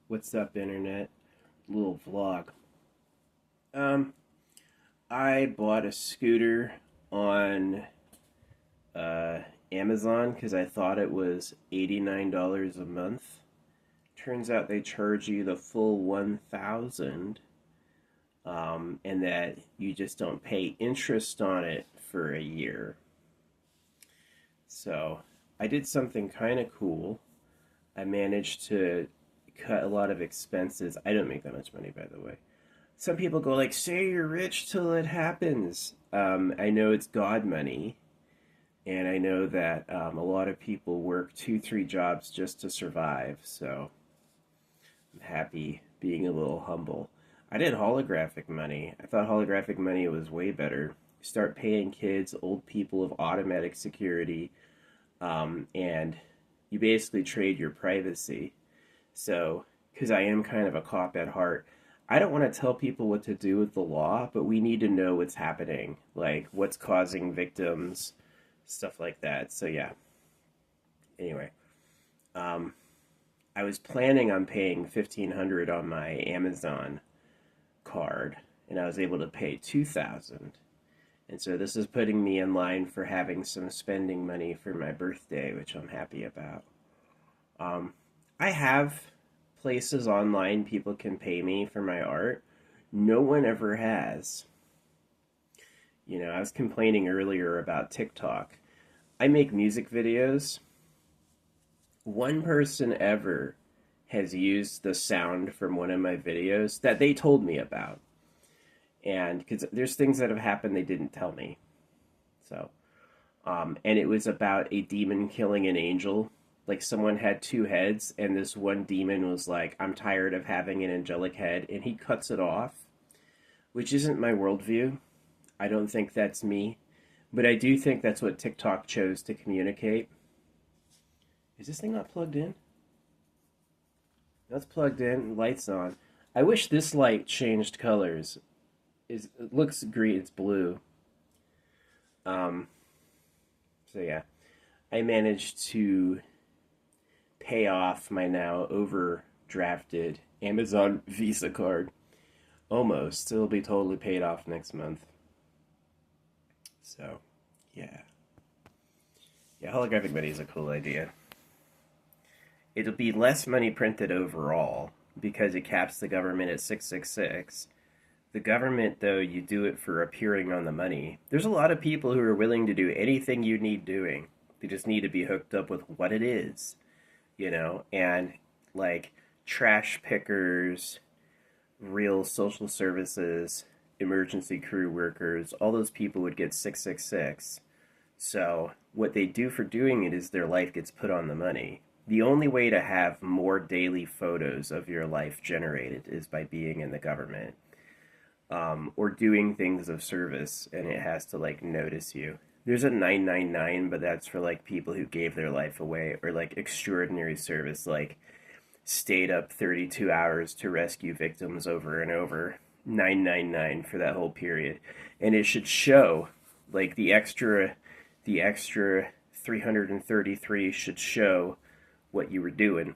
What's up, internet? Little vlog. Um, I bought a scooter on uh, Amazon because I thought it was $89 a month. Turns out they charge you the full 1,000, and that you just don't pay interest on it for a year. So I did something kind of cool. I managed to cut a lot of expenses. I don't make that much money, by the way. Some people go like, "Say you're rich till it happens." I know it's God money, and I know that a lot of people work two, three jobs just to survive. So I'm happy being a little humble. I did holographic money. I thought holographic money was way better. Start paying kids, old people of automatic security, and you basically trade your privacy. So, because I am kind of a cop at heart, I don't want to tell people what to do with the law, but we need to know what's happening, like what's causing victims, stuff like that. So, yeah. Anyway, um, I was planning on paying 1,500 on my Amazon card, and I was able to pay 2,000. And so this is putting me in line for having some spending money for my birthday, which I'm happy about. Um, I have places online people can pay me for my art. No one ever has. I was complaining earlier about TikTok. I make music videos. One person ever has used the sound from one of my videos that they told me about. And because there's things that have happened they didn't tell me. So, and it was about a demon killing an angel. Like someone had two heads, and this one demon was like, "I'm tired of having an angelic head," and he cuts it off, which isn't my worldview. I don't think that's me, but I do think that's what TikTok chose to communicate. Is this thing not plugged in? That's plugged in, lights on. I wish this light changed colors. It looks green, it's blue. Um, so yeah, I managed to pay off my now overdrafted Amazon Visa card. Almost. It'll be totally paid off next month. So, yeah. Yeah, holographic money is a cool idea. It'll be less money printed overall because it caps the government at 666. The government, though, you do it for appearing on the money. There's a lot of people who are willing to do anything you need doing. They just need to be hooked up with what it is, and like trash pickers, real social services, emergency crew workers, all those people would get 666. So, what they do for doing it is their life gets put on the money. The only way to have more daily photos of your life generated is by being in the government, or doing things of service, and it has to like notice you. There's a 999, but that's for like people who gave their life away, or like extraordinary service, like stayed up 32 hours to rescue victims over and over. 999 for that whole period. And it should show like the extra 333 should show what you were doing.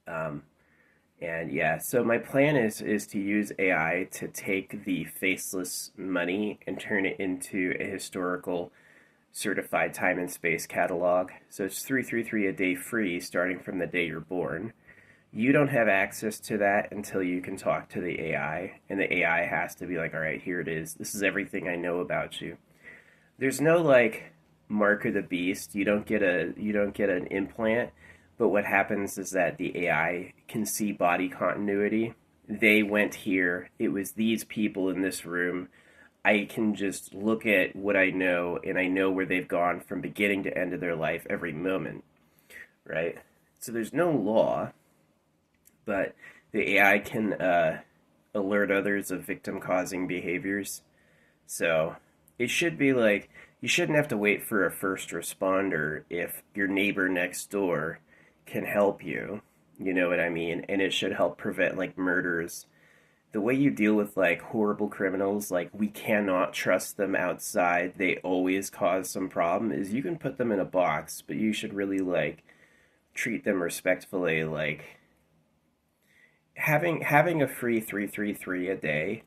Um, and yeah, so my plan is to use AI to take the faceless money and turn it into a historical certified time and space catalog. So it's 333 a day free starting from the day you're born. You don't have access to that until you can talk to the AI, and the AI has to be like, "All right, here it is. This is everything I know about you." There's no like mark of the beast. You don't get an implant, but what happens is that the AI can see body continuity. They went here. It was these people in this room. I can just look at what I know, and I know where they've gone from beginning to end of their life every moment, right? So there's no law, but the AI can alert others of victim causing behaviors. So it should be like you shouldn't have to wait for a first responder if your neighbor next door can help you. You know what I mean? And it should help prevent like murders. The way you deal with like horrible criminals, like we cannot trust them outside, they always cause some problem, is you can put them in a box, but you should really like treat them respectfully, like having a free 333 a day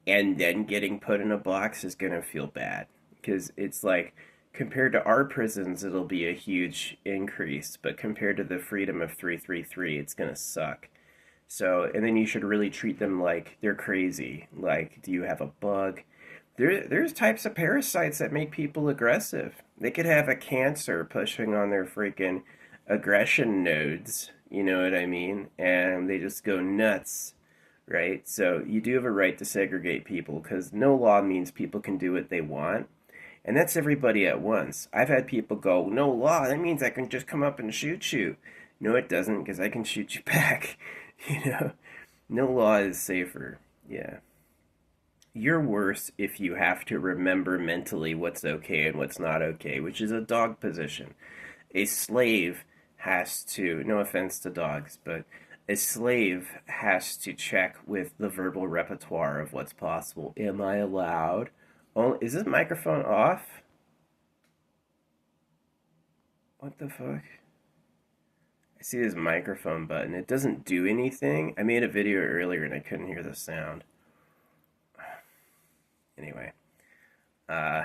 and then getting put in a box is going to feel bad because it's like compared to our prisons it'll be a huge increase, but compared to the freedom of 333 it's going to suck. So, and then you should really treat them like they're crazy. Like, do you have a bug? There's types of parasites that make people aggressive. They could have a cancer pushing on their freaking aggression nodes, you know what I mean? And they just go nuts, right? So you do have a right to segregate people because no law means people can do what they want. And that's everybody at once. I've had people go, no law, that means I can just come up and shoot you. No, it doesn't, because I can shoot you back. You know, no law is safer. Yeah. You're worse if you have to remember mentally what's okay and what's not okay, which is a dog position. A slave has to, no offense to dogs, but a slave has to check with the verbal repertoire of what's possible. Am I allowed? Oh, is this microphone off? What the fuck? I see this microphone button. It doesn't do anything. I made a video earlier and I couldn't hear the sound. Anyway, uh,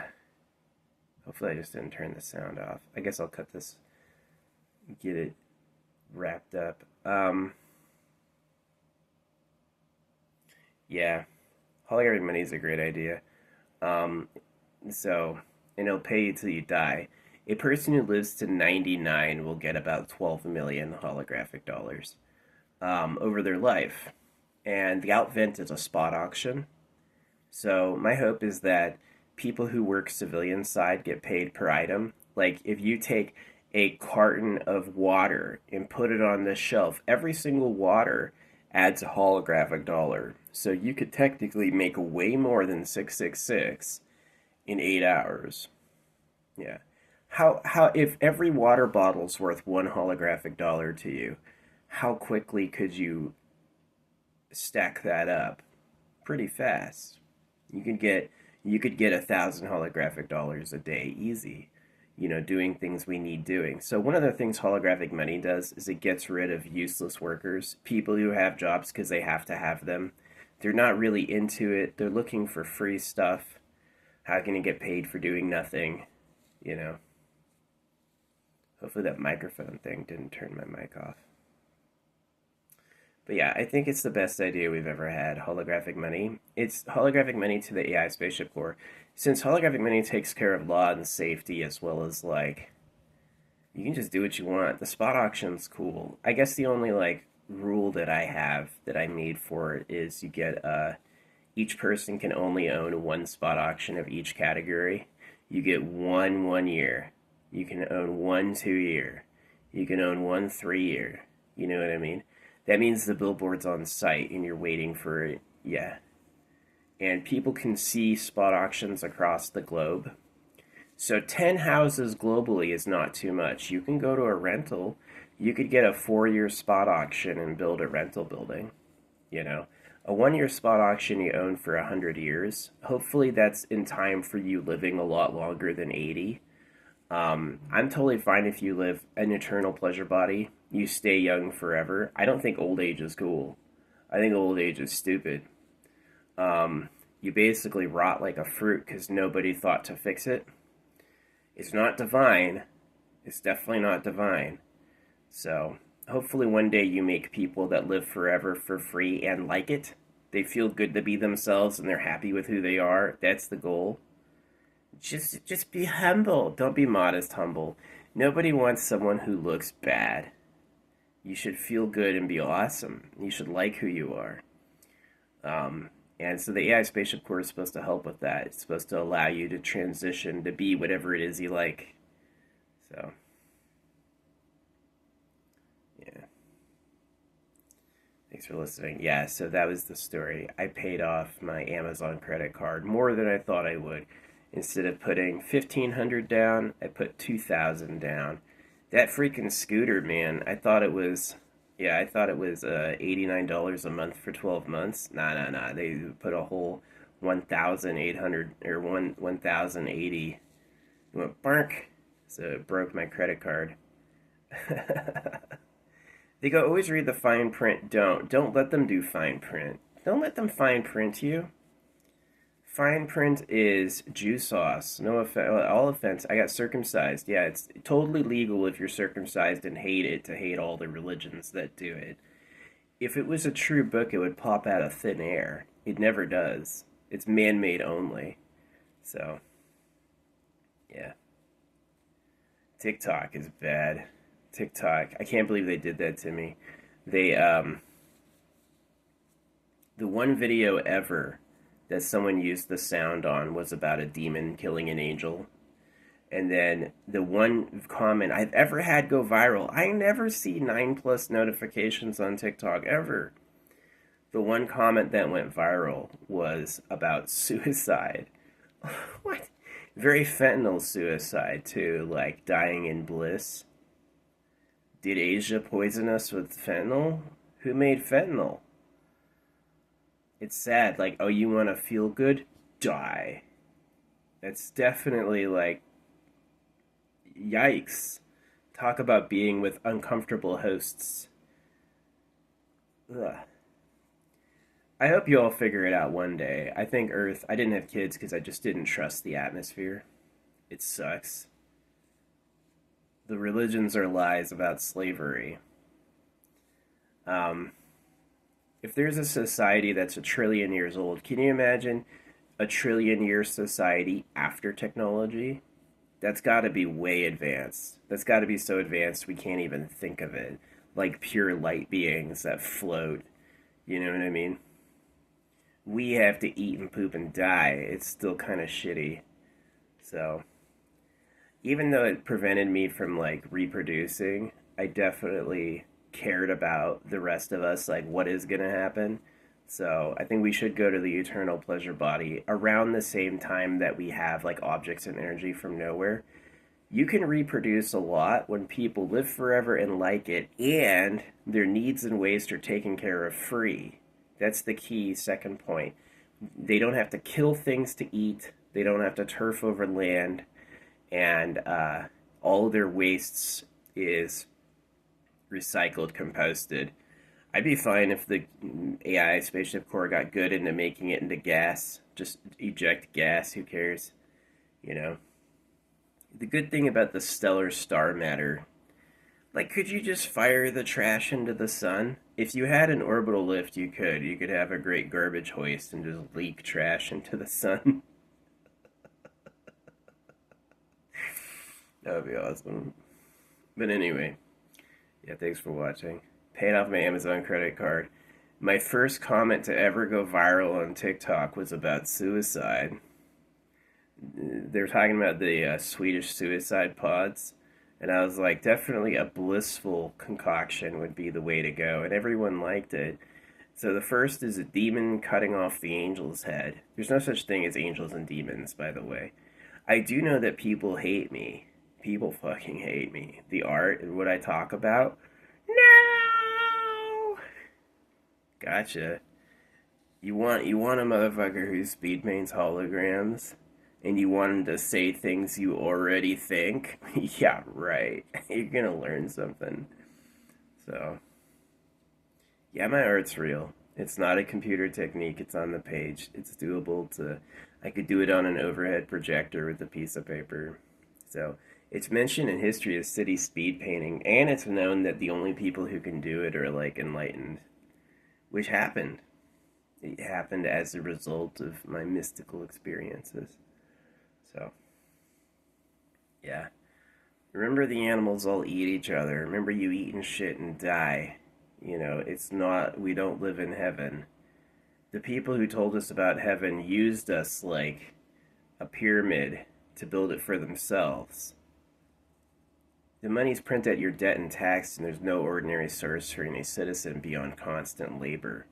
hopefully I just didn't turn the sound off. I guess I'll cut this, get it wrapped up. Yeah, holographic money is a great idea. Um, so, and it'll pay you till you die. A person who lives to 99 will get about 12 million holographic dollars over their life. And the Outvent is a spot auction. So my hope is that people who work civilian side get paid per item. Like if you take a carton of water and put it on this shelf, every single water adds a holographic dollar. So you could technically make way more than 666 in 8 hours. Yeah. How if every water bottle's worth one holographic dollar to you, how quickly could you stack that up? Pretty fast. You could get you could get 1,000 holographic dollars a day easy, you know, doing things we need doing. So one of the things holographic money does is it gets rid of useless workers, people who have jobs because they have to have them. They're not really into it. They're looking for free stuff. How can you get paid for doing nothing? You know. Hopefully that microphone thing didn't turn my mic off. But yeah, I think it's the best idea we've ever had, holographic money. It's holographic money to the AI spaceship core. Since holographic money takes care of law and safety as well as like you can just do what you want. The spot auction's cool. I guess the only like rule that I have that I made for it is you get each person can only own one spot auction of each category. You get one year. You can own 1 2 year. You can own 1 3 year. You know what I mean? That means the billboard's on site and you're waiting for it. Yeah. And people can see spot auctions across the globe. So 10 houses globally is not too much. You can go to a rental. You could get a 4 year spot auction and build a rental building. You know, a 1 year spot auction you own for 100 years. Hopefully that's in time for you living a lot longer than 80. I'm totally fine if you live an eternal pleasure body. You stay young forever. I don't think old age is cool. I think old age is stupid. You basically rot like a fruit because nobody thought to fix it. It's not divine. It's definitely not divine. So, hopefully one day you make people that live forever for free and like it. They feel good to be themselves and they're happy with who they are. That's the goal. Just be humble. Don't be modest, humble. Nobody wants someone who looks bad. You should feel good and be awesome. You should like who you are. And so the AI Spaceship Core is supposed to help with that. It's supposed to allow you to transition to be whatever it is you like. So, yeah. Thanks for listening. Yeah, so that was the story. I paid off my Amazon credit card more than I thought I would. Instead of putting 1,500 down, I put 2,000 down. That freaking scooter, man, I thought it was $89 a month for 12 months. Nah. They put a whole 1,800 or 1,080. It went bark. So it broke my credit card. They go, always read the fine print. Don't let them do fine print. Don't let them fine print you. Fine print is Jew sauce. No offense, all offense. I got circumcised. Yeah, it's totally legal if you're circumcised and hate it to hate all the religions that do it. If it was a true book, it would pop out of thin air. It never does. It's man-made only. So, yeah. TikTok is bad. TikTok. I can't believe they did that to me. They the one video ever that someone used the sound on was about a demon killing an angel. And then the one comment I've ever had go viral, I never see 9+ notifications on TikTok ever. The one comment that went viral was about suicide. What? Very fentanyl suicide, too, like dying in bliss. Did Asia poison us with fentanyl? Who made fentanyl? It's sad, like, oh, you want to feel good? Die. That's definitely like, yikes. Talk about being with uncomfortable hosts. Ugh. I hope you all figure it out one day. I think Earth, I didn't have kids because I just didn't trust the atmosphere. It sucks. The religions are lies about slavery. Um, if there's a society that's 1 trillion years old, can you imagine a 1 trillion-year society after technology? That's got to be way advanced. That's got to be so advanced we can't even think of it. Like pure light beings that float. You know what I mean? We have to eat and poop and die. It's still kind of shitty. So, even though it prevented me from like reproducing, I definitely cared about the rest of us, like what is going to happen. So I think we should go to the eternal pleasure body around the same time that we have like objects and energy from nowhere. You can reproduce a lot when people live forever and like it, and their needs and waste are taken care of free. That's the key second point. They don't have to kill things to eat. They don't have to turf over land, and all of their wastes is recycled, composted. I'd be fine if the AI spaceship core got good into making it into gas. Just eject gas, who cares? You know? The good thing about the stellar star matter, like, could you just fire the trash into the sun? If you had an orbital lift, you could. You could have a great garbage hoist and just leak trash into the sun. That would be awesome. But anyway, yeah, thanks for watching. Paying off my Amazon credit card. My first comment to ever go viral on TikTok was about suicide. They were talking about the Swedish suicide pods, and I was like, definitely a blissful concoction would be the way to go, and everyone liked it. So the first is a demon cutting off the angel's head. There's no such thing as angels and demons, by the way. I do know that people hate me. People fucking hate me. The art and what I talk about. No! Gotcha. You want a motherfucker who speed paints holograms? And you want him to say things you already think? Yeah, right. You're gonna learn something. So, yeah, my art's real. It's not a computer technique, it's on the page. It's doable to. I could do it on an overhead projector with a piece of paper. So, it's mentioned in history as city speed painting, and it's known that the only people who can do it are like enlightened. Which happened. It happened as a result of my mystical experiences. So, yeah. Remember the animals all eat each other. Remember you eat and shit and die. You know, it's not, we don't live in heaven. The people who told us about heaven used us like a pyramid to build it for themselves. The money's printed at your debt and taxed, and there's no ordinary source for any citizen beyond constant labor.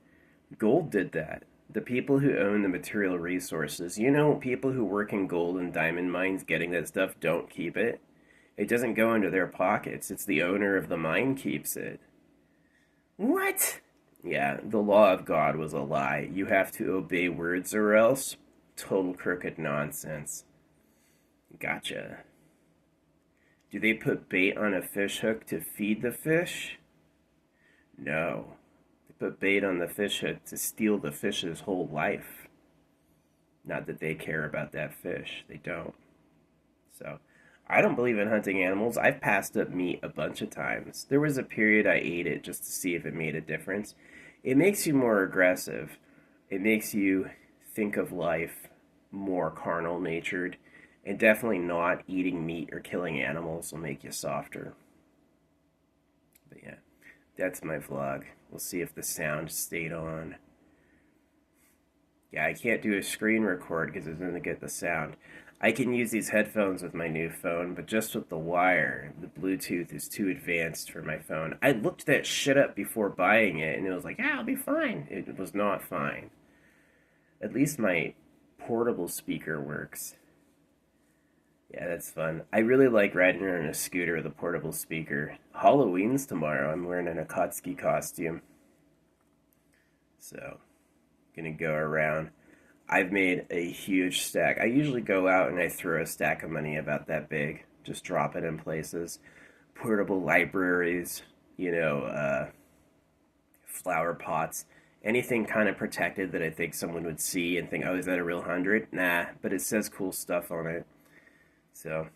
Gold did that. The people who own the material resources, you know, people who work in gold and diamond mines getting that stuff don't keep it. It doesn't go into their pockets. It's the owner of the mine keeps it. What? Yeah, the law of God was a lie. You have to obey words or else. Total crooked nonsense. Gotcha. Do they put bait on a fish hook to feed the fish? No. They put bait on the fish hook to steal the fish's whole life. Not that they care about that fish. They don't. So, I don't believe in hunting animals. I've passed up meat a bunch of times. There was a period I ate it just to see if it made a difference. It makes you more aggressive. It makes you think of life more carnal natured. And definitely not eating meat or killing animals will make you softer. But yeah, that's my vlog. We'll see if the sound stayed on. Yeah, I can't do a screen record because it doesn't get the sound. I can use these headphones with my new phone, but just with the wire. The Bluetooth is too advanced for my phone. I looked that shit up before buying it, and it was like, yeah, I'll be fine. It was not fine. At least my portable speaker works. Yeah, that's fun. I really like riding around a scooter with a portable speaker. Halloween's tomorrow. I'm wearing an Akatsuki costume. So, gonna go around. I've made a huge stack. I usually go out and I throw a stack of money about that big. Just drop it in places. Portable libraries, flower pots. Anything kind of protected that I think someone would see and think, oh, is that a real 100? Nah, but it says cool stuff on it. So,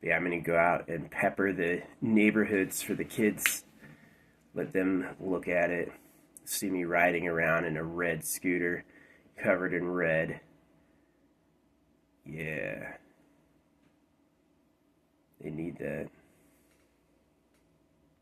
yeah, I'm going to go out and pepper the neighborhoods for the kids. Let them look at it. See me riding around in a red scooter covered in red. Yeah. They need that.